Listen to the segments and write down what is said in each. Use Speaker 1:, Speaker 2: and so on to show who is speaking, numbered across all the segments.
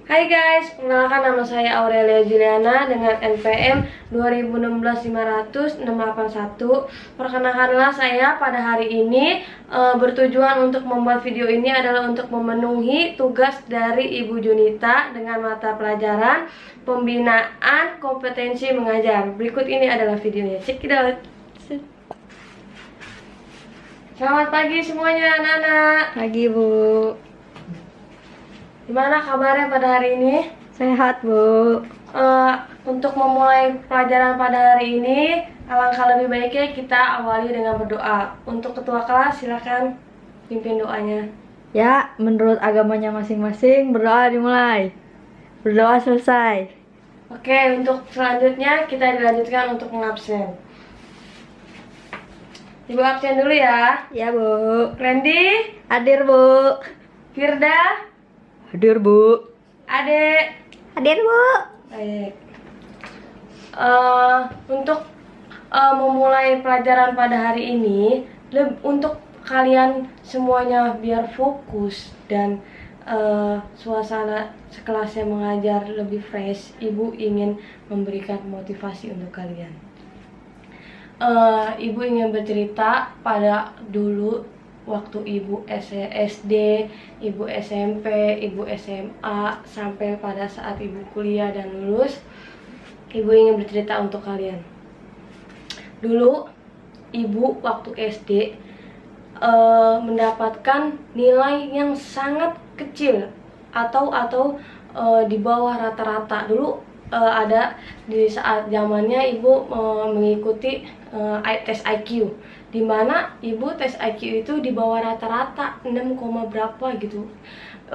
Speaker 1: Hai guys, perkenalkan nama saya Aurelia Juliana dengan NPM 2016-500-681. Perkenalkanlah saya pada hari ini bertujuan untuk membuat video ini adalah untuk memenuhi tugas dari Ibu Junita dengan mata pelajaran pembinaan kompetensi mengajar. Berikut ini adalah videonya. Check it out. Selamat pagi semuanya anak-anak.
Speaker 2: Pagi Bu.
Speaker 1: Gimana kabarnya pada hari ini?
Speaker 2: Sehat Bu.
Speaker 1: Untuk memulai pelajaran pada hari ini, alangkah lebih baiknya kita awali dengan berdoa. Untuk ketua kelas, silakan pimpin doanya.
Speaker 2: Ya, menurut agamanya masing-masing berdoa dimulai. Berdoa selesai.
Speaker 1: Oke, untuk selanjutnya kita dilanjutkan untuk mengabsen. Ibu absen dulu ya.
Speaker 2: Ya Bu.
Speaker 1: Randy,
Speaker 2: Hadir Bu.
Speaker 1: Firda,
Speaker 2: Hadir Bu.
Speaker 1: Ade.
Speaker 2: Hadir Bu.
Speaker 1: Baik. Untuk memulai pelajaran pada hari ini, untuk kalian semuanya biar fokus dan suasana sekelasnya mengajar lebih fresh, Ibu ingin memberikan motivasi untuk kalian. Ibu ingin bercerita pada dulu waktu Ibu SD, Ibu SMP, Ibu SMA, sampai pada saat Ibu kuliah dan lulus. Ibu ingin bercerita untuk kalian. Dulu Ibu waktu SD mendapatkan nilai yang sangat kecil atau di bawah rata-rata. Dulu ada di saat zamannya Ibu mengikuti tes IQ, di mana Ibu tes IQ itu di bawah rata-rata 6, berapa gitu.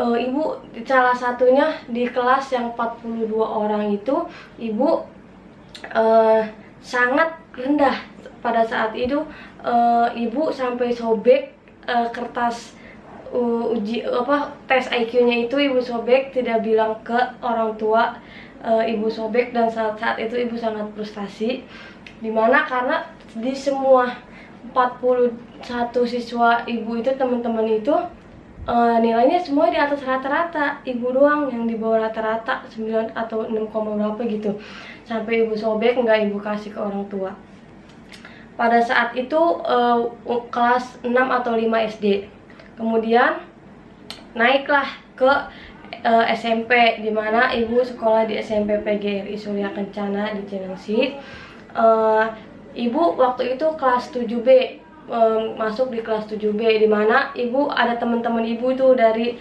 Speaker 1: Ibu salah satunya di kelas yang 42 orang itu, Ibu sangat rendah. Pada saat itu Ibu sampai sobek kertas tes IQ-nya itu Ibu sobek, tidak bilang ke orang tua. Ibu sobek, dan saat itu Ibu sangat frustasi, dimana karena di semua 41 siswa Ibu itu, teman-teman itu nilainya semua di atas rata-rata. Ibu doang yang di bawah rata-rata, 9 atau 6, berapa gitu. Sampai Ibu sobek, nggak Ibu kasih ke orang tua. Pada saat itu kelas 6 atau 5 SD. Kemudian naiklah ke SMP, dimana Ibu sekolah di SMP PGRI Surya Kencana di Cilengsi. Ibu waktu itu kelas 7B, masuk di kelas 7B, dimana Ibu ada teman-teman Ibu itu dari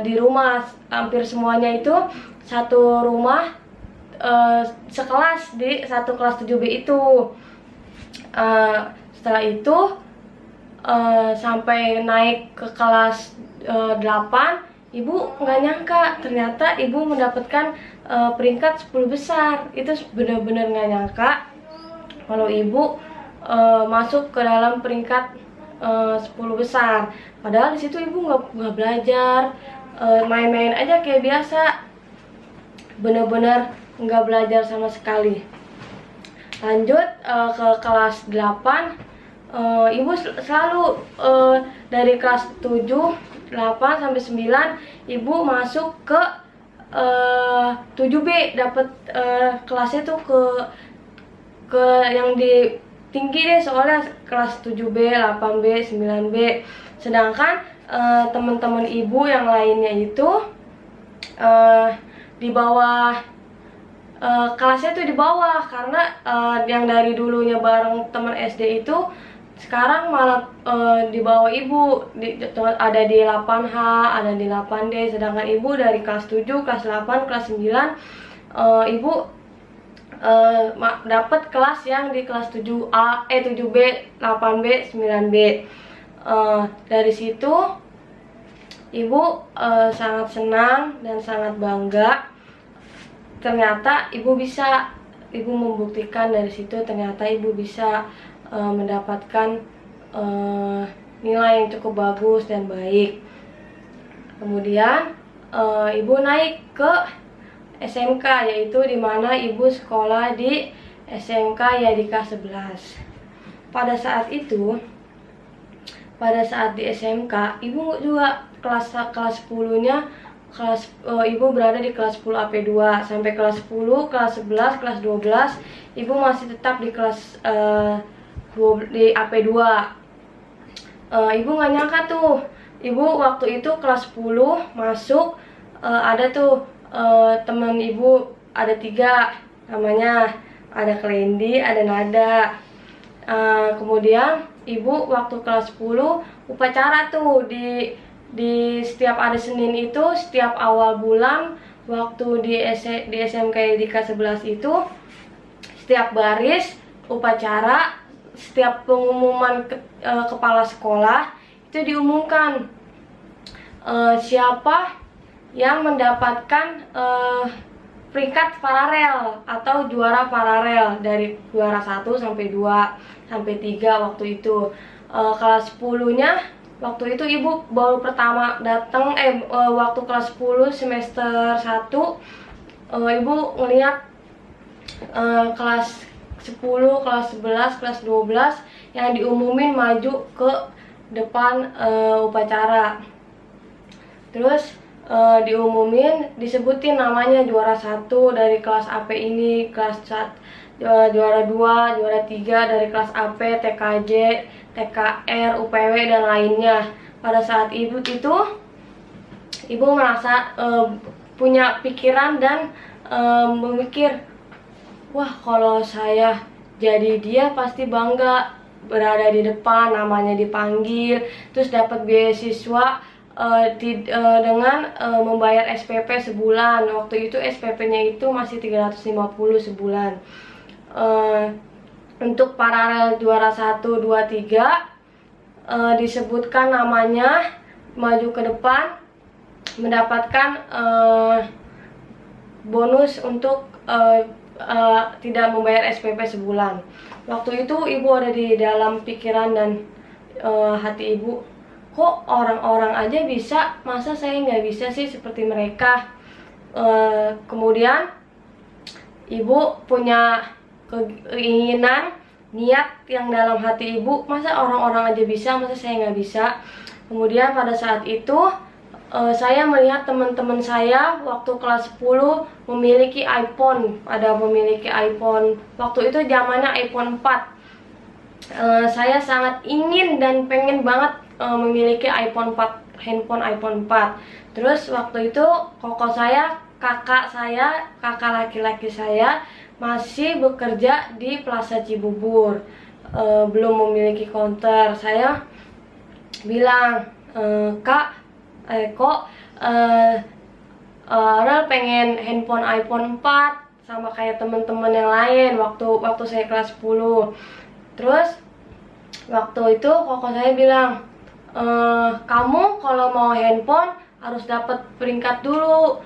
Speaker 1: di rumah, hampir semuanya itu satu rumah, sekelas di satu kelas 7B itu. Setelah itu sampai naik ke kelas 8, Ibu nggak nyangka ternyata Ibu mendapatkan peringkat 10 besar. Itu benar-benar nggak nyangka kalau Ibu masuk ke dalam peringkat 10 besar. Padahal di situ Ibu nggak belajar, main-main aja kayak biasa, benar-benar nggak belajar sama sekali. Lanjut ke kelas 8, Ibu selalu dari kelas 7, 8 sampai 9 Ibu masuk ke 7B, dapat kelasnya tuh ke yang di tinggi deh, soalnya kelas 7B, 8B, 9B. Sedangkan teman-teman Ibu yang lainnya itu di bawah, kelasnya tuh di bawah, karena yang dari dulunya bareng teman SD itu sekarang malah di bawah Ibu, ada di 8H, ada di 8D. Sedangkan Ibu dari kelas 7, kelas 8, kelas 9 Ibu dapat kelas yang di kelas 7A, 7B, 8B, 9B. Dari situ Ibu sangat senang dan sangat bangga. Ternyata Ibu membuktikan dari situ, ternyata Ibu bisa mendapatkan nilai yang cukup bagus dan baik. Kemudian Ibu naik ke SMK, yaitu dimana Ibu sekolah di SMK Yadika 11. Pada saat di SMK, Ibu juga kelas 10-nya ibu berada di kelas 10 AP2 sampai kelas 10, kelas 11, kelas 12 ibu masih tetap di kelas di AP2. Ibu nggak nyangka tuh, ibu waktu itu kelas 10 masuk, ada tuh teman ibu, ada 3 namanya, ada Klendi, ada Nada. Kemudian ibu waktu kelas 10 upacara tuh di setiap hari Senin itu, setiap awal bulan waktu di SMK Dika 11 itu, setiap baris upacara, setiap pengumuman kepala sekolah itu diumumkan siapa yang mendapatkan peringkat paralel atau juara paralel dari juara 1 sampai 2 sampai 3 waktu itu. Kelas 10-nya waktu itu ibu baru pertama datang, waktu kelas 10 semester 1 ibu ngeliat kelas 10, kelas 11, kelas 12 yang diumumin maju ke depan upacara. Terus diumumin, disebutin namanya juara 1 dari kelas AP ini, kelas 1, juara 2, juara 3 dari kelas AP, TKJ, TKR, UPW dan lainnya. Pada saat ibu itu, ibu merasa punya pikiran dan memikir, wah kalau saya jadi dia pasti bangga berada di depan, namanya dipanggil, terus dapat beasiswa dengan membayar SPP sebulan. Waktu itu SPP-nya itu masih 350 sebulan. Untuk paralel juara 1, 2, 3 disebutkan namanya maju ke depan, mendapatkan bonus untuk tidak membayar SPP sebulan. Waktu itu ibu ada di dalam pikiran dan hati ibu, kok orang-orang aja bisa, masa saya nggak bisa sih seperti mereka. Kemudian ibu punya keinginan, niat yang dalam hati ibu, masa orang-orang aja bisa, masa saya nggak bisa. Kemudian pada saat itu saya melihat teman-teman saya waktu kelas 10 memiliki iPhone, memiliki iPhone. Waktu itu zamannya iPhone 4. Saya sangat ingin dan pengen banget memiliki iPhone 4, handphone iPhone 4. Terus waktu itu kakak laki-laki saya masih bekerja di Plaza Cibubur, belum memiliki konter. Saya bilang, kak, Rel pengen handphone iPhone 4 sama kayak teman-teman yang lain waktu saya kelas 10. Terus waktu itu koko saya bilang, kamu kalau mau handphone harus dapat peringkat dulu,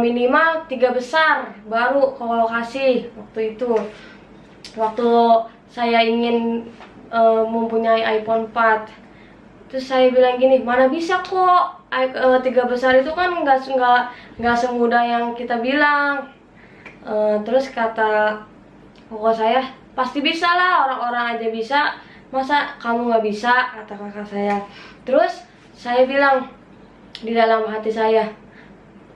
Speaker 1: minimal 3 besar baru kalau kasih. Waktu itu waktu saya ingin mempunyai iPhone 4, terus saya bilang gini, mana bisa kok 3 besar itu kan nggak semudah yang kita bilang. Terus kata koko saya, pasti bisa lah, orang-orang aja bisa, masa kamu nggak bisa, kata kakak saya. Terus saya bilang di dalam hati saya,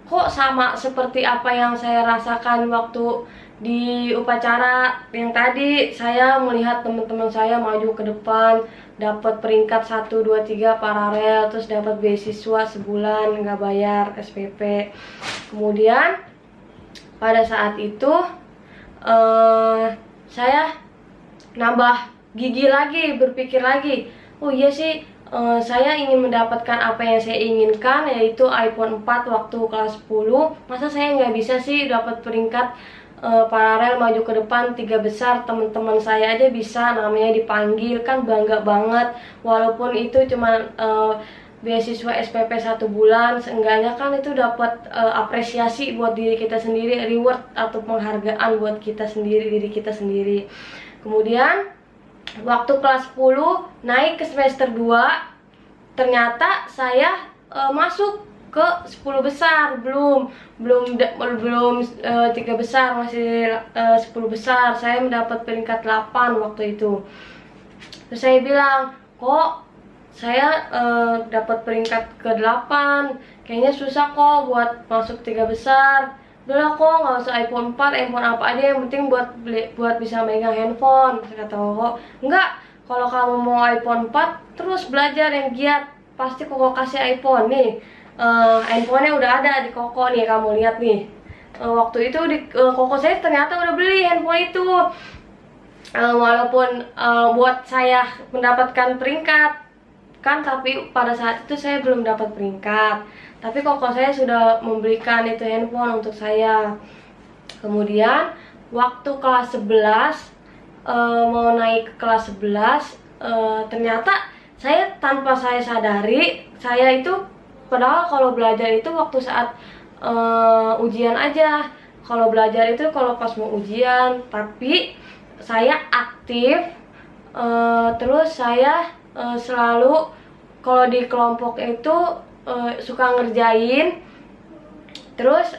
Speaker 1: kok sama seperti apa yang saya rasakan waktu di upacara yang tadi. Saya melihat teman-teman saya maju ke depan, dapat peringkat 1, 2, 3 paralel, terus dapat beasiswa sebulan nggak bayar SPP. Kemudian pada saat itu saya nambah gigi lagi, berpikir lagi, oh iya sih, saya ingin mendapatkan apa yang saya inginkan, yaitu iPhone 4 waktu kelas 10. Masa saya nggak bisa sih dapat peringkat paralel maju ke depan 3 besar, teman-teman saya aja bisa, namanya dipanggil, kan bangga banget. Walaupun itu cuma beasiswa SPP 1 bulan, seenggaknya kan itu dapat apresiasi buat diri kita sendiri, reward atau penghargaan buat kita sendiri, diri kita sendiri. Kemudian waktu kelas 10 naik ke semester 2, ternyata saya masuk ke 10 besar, belum 3 besar, masih 10 besar. Saya mendapat peringkat 8 waktu itu. Terus saya bilang, kok saya dapat peringkat ke-8, kayaknya susah kok buat masuk 3 besar. Udahlah kok nggak usah iPhone 4, iPhone apa aja yang penting buat bisa megang handphone. Kata koko, enggak, kalau kamu mau iPhone 4 terus belajar yang giat, pasti koko kasih iPhone nih. Handphonenya udah ada di koko nih, kamu lihat nih. Waktu itu di koko saya ternyata udah beli handphone itu. Walaupun buat saya mendapatkan peringkat kan, tapi pada saat itu saya belum dapat peringkat, tapi koko saya sudah memberikan itu handphone untuk saya. Kemudian waktu kelas 11 mau naik ke kelas 11, ternyata saya tanpa saya sadari, saya itu padahal kalau belajar itu waktu saat ujian aja. Kalau belajar itu kalau pas mau ujian, tapi saya aktif, terus saya selalu kalau di kelompok itu suka ngerjain, terus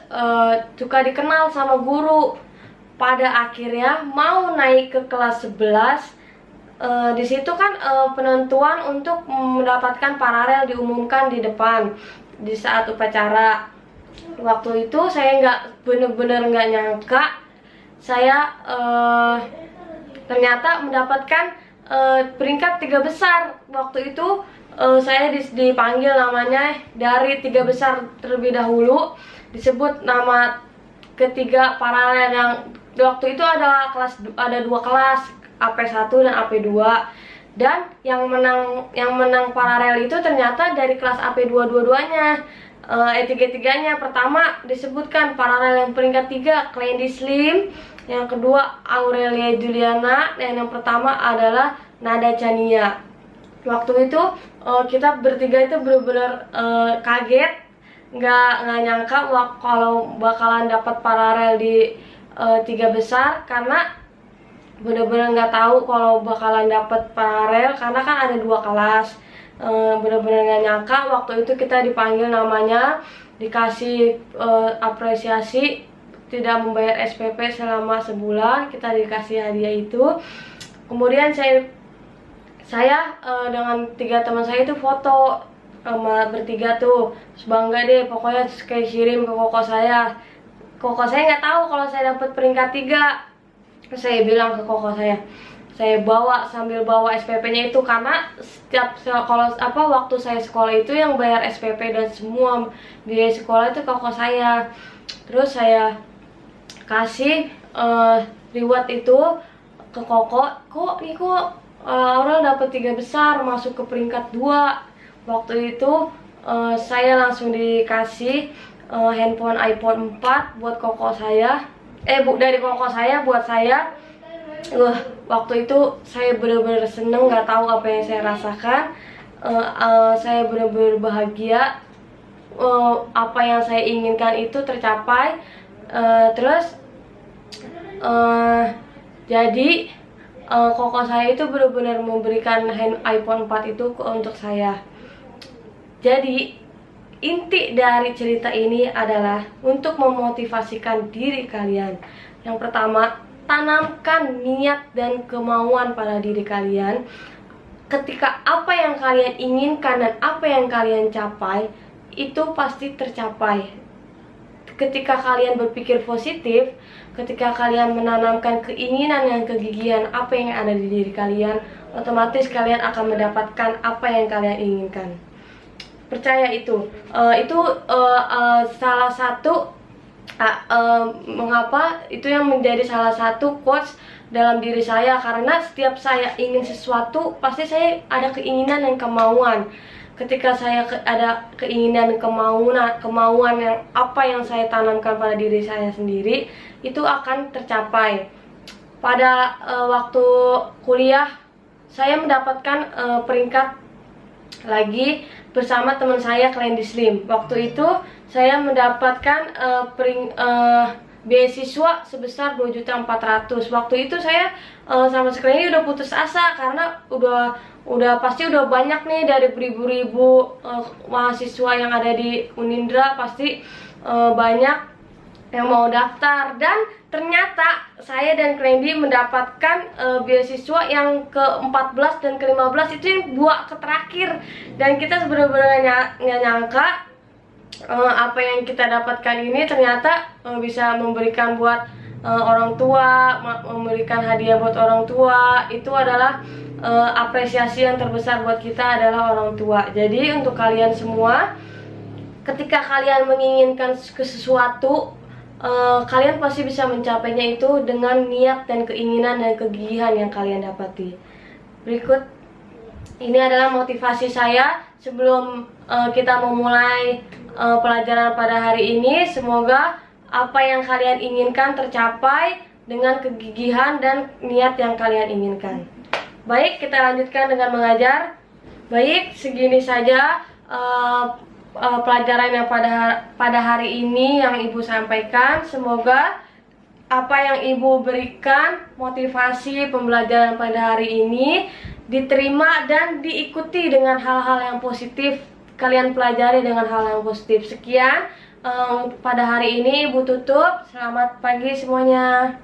Speaker 1: suka dikenal sama guru. Pada akhirnya mau naik ke kelas 11, di situ kan penentuan untuk mendapatkan paralel diumumkan di depan di saat upacara. Waktu itu saya bener-bener nggak nyangka saya ternyata mendapatkan peringkat 3 besar. Waktu itu saya dipanggil namanya dari 3 besar terlebih dahulu, disebut nama ketiga paralel yang waktu itu ada 2 kelas, AP1 dan AP2. Dan yang menang paralel itu ternyata dari kelas AP2 dua-duanya. Tiga-tiganya. Pertama disebutkan paralel yang peringkat 3 Klendi Slim, yang kedua Aurelia Juliana, dan yang pertama adalah Nada Chania. Waktu itu kita bertiga itu benar-benar kaget, nggak nyangka kalau bakalan dapat paralel di 3 besar, karena benar-benar nggak tahu kalau bakalan dapat paralel karena kan ada 2 kelas. Benar-benar nggak nyangka waktu itu kita dipanggil namanya, dikasih apresiasi tidak membayar SPP selama sebulan, kita dikasih hadiah itu. Kemudian saya dengan 3 teman saya itu foto sama bertiga tuh, bangga deh pokoknya, kayak kirim ke koko saya. Koko saya nggak tahu kalau saya dapat peringkat 3. Saya bilang ke koko saya bawa sambil bawa SPP-nya itu, karena setiap kalau waktu saya sekolah itu yang bayar SPP dan semua biaya sekolah itu koko saya. Terus saya kasih reward itu ke koko, kok Aurel dapat 3 besar, masuk ke peringkat 2. Waktu itu saya langsung dikasih handphone iPhone 4 buat koko saya, dari koko saya buat saya. Waktu itu saya benar-benar seneng, nggak tahu apa yang saya rasakan. Saya benar-benar bahagia, apa yang saya inginkan itu tercapai. Terus jadi koko saya itu benar-benar memberikan iPhone 4 itu untuk saya. Jadi inti dari cerita ini adalah untuk memotivasikan diri kalian. Yang pertama, tanamkan niat dan kemauan pada diri kalian. Ketika apa yang kalian inginkan dan apa yang kalian capai itu pasti tercapai. Ketika kalian berpikir positif, ketika kalian menanamkan keinginan dan kegigihan apa yang ada di diri kalian, otomatis kalian akan mendapatkan apa yang kalian inginkan. Percaya itu. Salah satu mengapa itu yang menjadi salah satu quotes dalam diri saya, karena setiap saya ingin sesuatu pasti saya ada keinginan dan kemauan. Ketika saya ada keinginan dan kemauan yang apa yang saya tanamkan pada diri saya sendiri, itu akan tercapai. Pada waktu kuliah saya mendapatkan peringkat lagi bersama teman saya Klendi Slim. Waktu itu saya mendapatkan beasiswa sebesar 2.400.000. Waktu itu saya sama sekali udah putus asa, karena udah pasti udah banyak nih dari beribu-ribu mahasiswa yang ada di Unindra, pasti banyak yang mau daftar. Dan ternyata saya dan Klendi mendapatkan beasiswa yang ke-14 dan ke-15, itu yang 2 terakhir. Dan kita benar-benar nggak nyangka apa yang kita dapatkan ini ternyata bisa memberikan buat orang tua, memberikan hadiah buat orang tua. Itu adalah apresiasi yang terbesar buat kita adalah orang tua. Jadi untuk kalian semua, ketika kalian menginginkan sesuatu, kalian pasti bisa mencapainya itu dengan niat dan keinginan dan kegigihan yang kalian dapati. Berikut ini adalah motivasi saya sebelum kita memulai pelajaran pada hari ini. Semoga apa yang kalian inginkan tercapai dengan kegigihan dan niat yang kalian inginkan. Baik, kita lanjutkan dengan mengajar. Baik, segini saja pelajaran yang pada hari ini yang Ibu sampaikan. Semoga apa yang Ibu berikan, motivasi pembelajaran pada hari ini diterima dan diikuti dengan hal-hal yang positif. Kalian pelajari dengan hal yang positif. Sekian pada hari ini Ibu tutup. Selamat pagi semuanya.